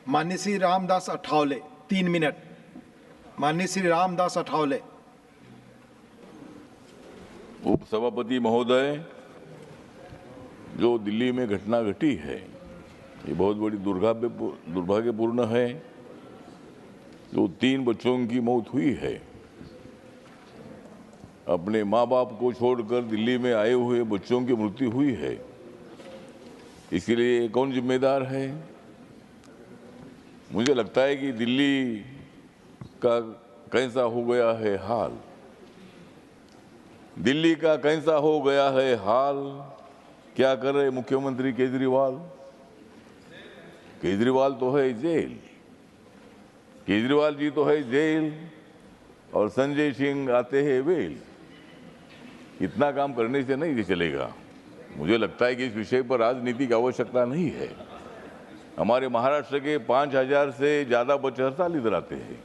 माननीय श्री रामदास अठावले 3 मिनट। माननीय श्री रामदास अठावले। उपसभापति महोदय, जो दिल्ली में घटना घटी है ये बहुत बड़ी दुर्भाग्यपूर्ण है। जो 3 बच्चों की मौत हुई है, अपने माँ बाप को छोड़कर दिल्ली में आए हुए बच्चों की मृत्यु हुई है, इसके लिए कौन जिम्मेदार है? मुझे लगता है कि दिल्ली का कैसा हो गया है हाल, दिल्ली का कैसा हो गया है हाल। क्या कर रहे मुख्यमंत्री केजरीवाल? केजरीवाल तो है जेल, केजरीवाल जी तो है जेल, और संजय सिंह आते हैं वेल। इतना काम करने से नहीं चलेगा। मुझे लगता है कि इस विषय पर राजनीति की आवश्यकता नहीं है। हमारे महाराष्ट्र के 5000 से ज़्यादा बच्चे हर साल इधर आते हैं।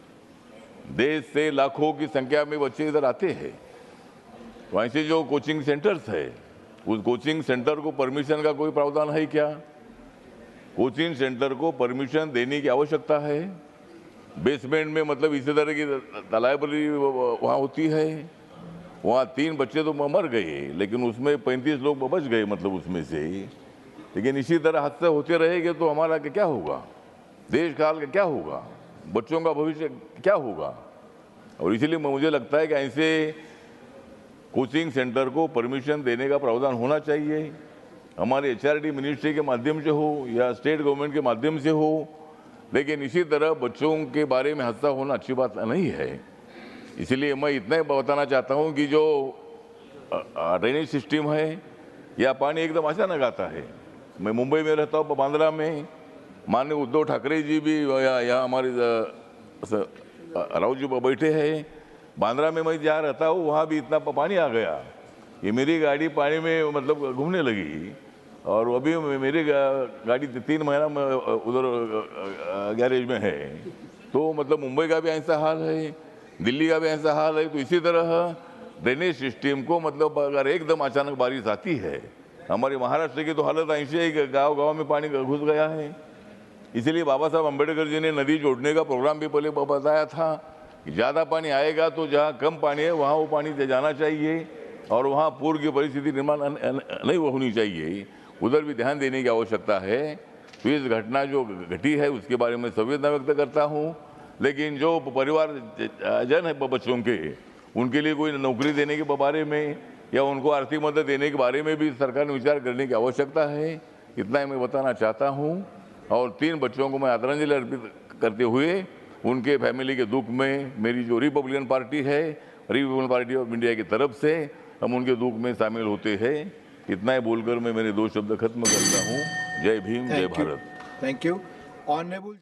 देश से लाखों की संख्या में बच्चे इधर आते हैं। वहीं से जो कोचिंग सेंटर्स है, उस कोचिंग सेंटर को परमिशन का कोई प्रावधान है क्या? कोचिंग सेंटर को परमिशन देने की आवश्यकता है। बेसमेंट में मतलब इसी तरह की लाइब्रेरी वहाँ होती है। वहाँ 3 बच्चे तो मर गए, लेकिन उसमें 35 लोग बच गए, मतलब उसमें से। लेकिन इसी तरह हादसे होते रहेंगे तो हमारा क्या होगा? देश काल का क्या होगा? बच्चों का भविष्य क्या होगा? और इसीलिए मुझे लगता है कि ऐसे कोचिंग सेंटर को परमिशन देने का प्रावधान होना चाहिए। हमारे एचआरडी मिनिस्ट्री के माध्यम से हो या स्टेट गवर्नमेंट के माध्यम से हो, लेकिन इसी तरह बच्चों के बारे में हादसा होना अच्छी बात नहीं है। इसलिए मैं इतना ही बताना चाहता हूं कि जो ड्रेनेज सिस्टम है, या पानी एकदम अचानक आता है। मैं मुंबई में रहता हूँ, बांद्रा में। माननीय उद्धव ठाकरे जी भी या हमारे राव जी बैठे हैं। बांद्रा में मैं जहाँ रहता हूँ वहाँ भी इतना पानी आ गया, ये मेरी गाड़ी पानी में मतलब घूमने लगी। और अभी मेरी गाड़ी 3 महीना में उधर गैरेज में है। तो मतलब मुंबई का भी ऐसा हाल है, दिल्ली का भी ऐसा हाल है। तो इसी तरह ड्रेनेज सिस्टम को मतलब अगर एकदम अचानक बारिश आती है, हमारे महाराष्ट्र की तो हालत ऐसी है कि गाँव-गाँव में पानी घुस गया है। इसलिए बाबा साहब अम्बेडकर जी ने नदी जोड़ने का प्रोग्राम भी पहले बताया था कि ज़्यादा पानी आएगा तो जहाँ कम पानी है वहाँ वो पानी जाना चाहिए, और वहाँ पूर्व की परिस्थिति निर्माण नहीं होनी चाहिए। उधर भी ध्यान देने की आवश्यकता है। तो इस घटना जो घटी है उसके बारे में संवेदना व्यक्त करता हूँ, लेकिन जो परिवार जन है बच्चों के, उनके लिए कोई नौकरी देने के बारे में या उनको आर्थिक मदद देने के बारे में भी सरकार ने विचार करने की आवश्यकता है। इतना ही मैं बताना चाहता हूँ। और 3 बच्चों को मैं आदरांजलि अर्पित करते हुए उनके फैमिली के दुख में मेरी जो रिपब्लिकन पार्टी है, रिपब्लिकन पार्टी ऑफ इंडिया की तरफ से हम उनके दुख में शामिल होते हैं। इतना ही बोलकर मैं मेरे 2 शब्द खत्म करता हूँ। जय भीम, जय भारत। Thank you honourable.